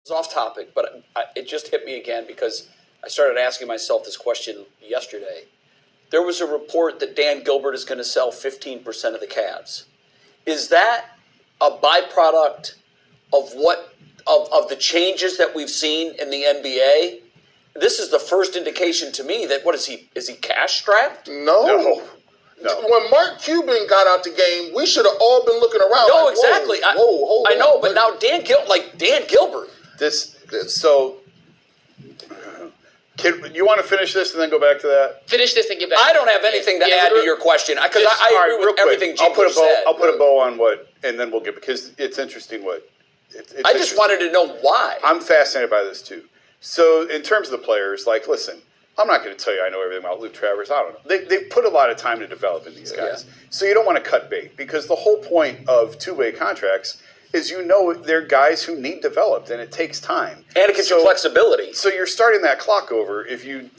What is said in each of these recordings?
It's off topic, but it just hit me again because I started asking myself this question yesterday. There was a report that Dan Gilbert is going to sell 15% of the Cavs. Is that a byproduct of the changes that we've seen in the NBA? This is the first indication to me that is he cash strapped? No. When Mark Cuban got out the game, we should have all been looking around. No, like, exactly. Hold I on. know, but now Dan Gilbert. You want to finish this and then go back to that? Finish this and get back. I don't have anything to add to your question because I agree with everything Jim said. I'll put a bow on and then we'll get, because it's interesting I just wanted to know why. I'm fascinated by this too. So in terms of the players, listen, I'm not going to tell you I know everything about Luke Travers. I don't know. They've put a lot of time to develop in these guys. Yeah. So you don't want to cut bait, because the whole point of two-way contracts is they're guys who need developed, and it takes time. And it gives you flexibility. So you're starting that clock over. If you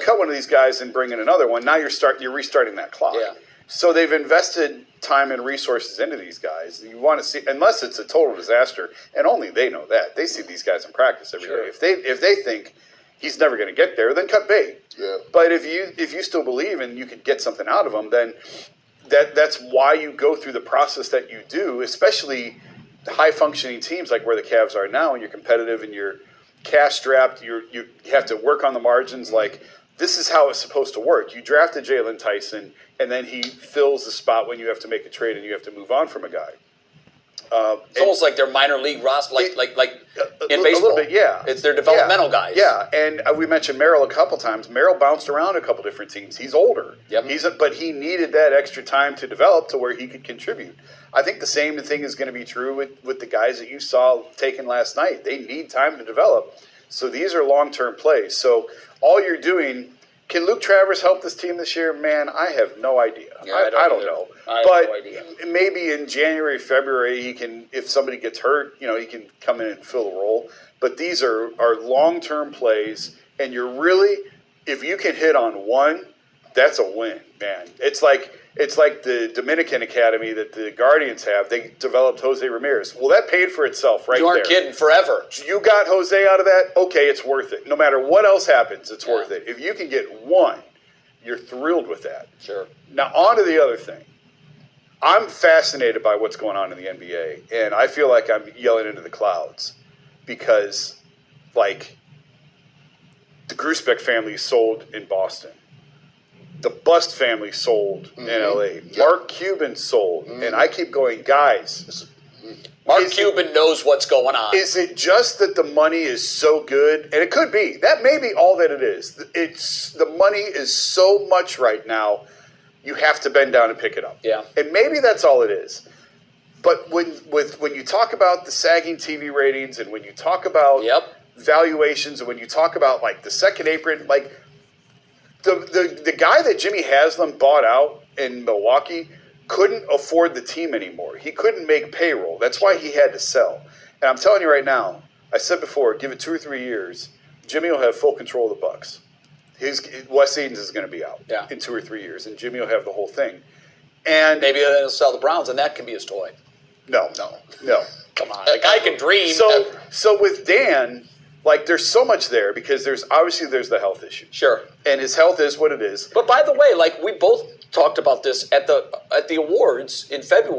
cut one of these guys and bring in another one, now you're restarting that clock. Yeah. So they've invested time and resources into these guys. You want to see, unless it's a total disaster, and only they know that. They see these guys in practice every day. If they think he's never going to get there, then cut bait. Yeah. But if you still believe and you can get something out of him, then that's why you go through the process that you do, especially high-functioning teams like where the Cavs are now, and you're competitive and you're cash-strapped, you have to work on the margins. This is how it's supposed to work. You drafted Jalen Tyson, and then he fills the spot when you have to make a trade and you have to move on from a guy. It's almost like their minor league roster, like in baseball. A little bit, yeah. It's their developmental guys. Yeah, and we mentioned Merrill a couple times. Merrill bounced around a couple different teams. He's older. Yep. But he needed that extra time to develop to where he could contribute. I think the same thing is going to be true with the guys that you saw taken last night. They need time to develop. So these are long-term plays. So all you're doing, can Luke Travers help this team this year? Man, I have no idea. Yeah, I don't know. I have no idea. Maybe in January, February, he can, if somebody gets hurt, he can come in and fill the role. But these are long-term plays, and you're really, if you can hit on one, that's a win, man. It's like the Dominican Academy that the Guardians have. They developed Jose Ramirez. Well, that paid for itself right there. You aren't kidding, forever. You got Jose out of that? Okay, it's worth it. No matter what else happens, it's worth it. If you can get one, you're thrilled with that. Sure. Now, on to the other thing. I'm fascinated by what's going on in the NBA, and I feel like I'm yelling into the clouds because, the Grusbeck family sold in Boston. The Bust family sold in L.A. Yep. Mark Cuban sold. And I keep going, guys. Mark Cuban knows what's going on. Is it just that the money is so good? And it could be. That may be all that it is. The money is so much right now, you have to bend down and pick it up. Yeah. And maybe that's all it is. But when you talk about the sagging TV ratings, and when you talk about valuations, and when you talk about the second apron, the guy that Jimmy Haslam bought out in Milwaukee couldn't afford the team anymore. He couldn't make payroll. That's why he had to sell. And I'm telling you right now, I said before, give it 2 or 3 years, Jimmy will have full control of the Bucks. Wes Edens is going to be out in 2 or 3 years, and Jimmy will have the whole thing. And maybe he'll sell the Browns, and that can be his toy. No. Come on, the guy can dream. So with Dan, there's so much there, because there's the health issue. Sure. And his health is what it is. But by the way, we both talked about this at the awards in February.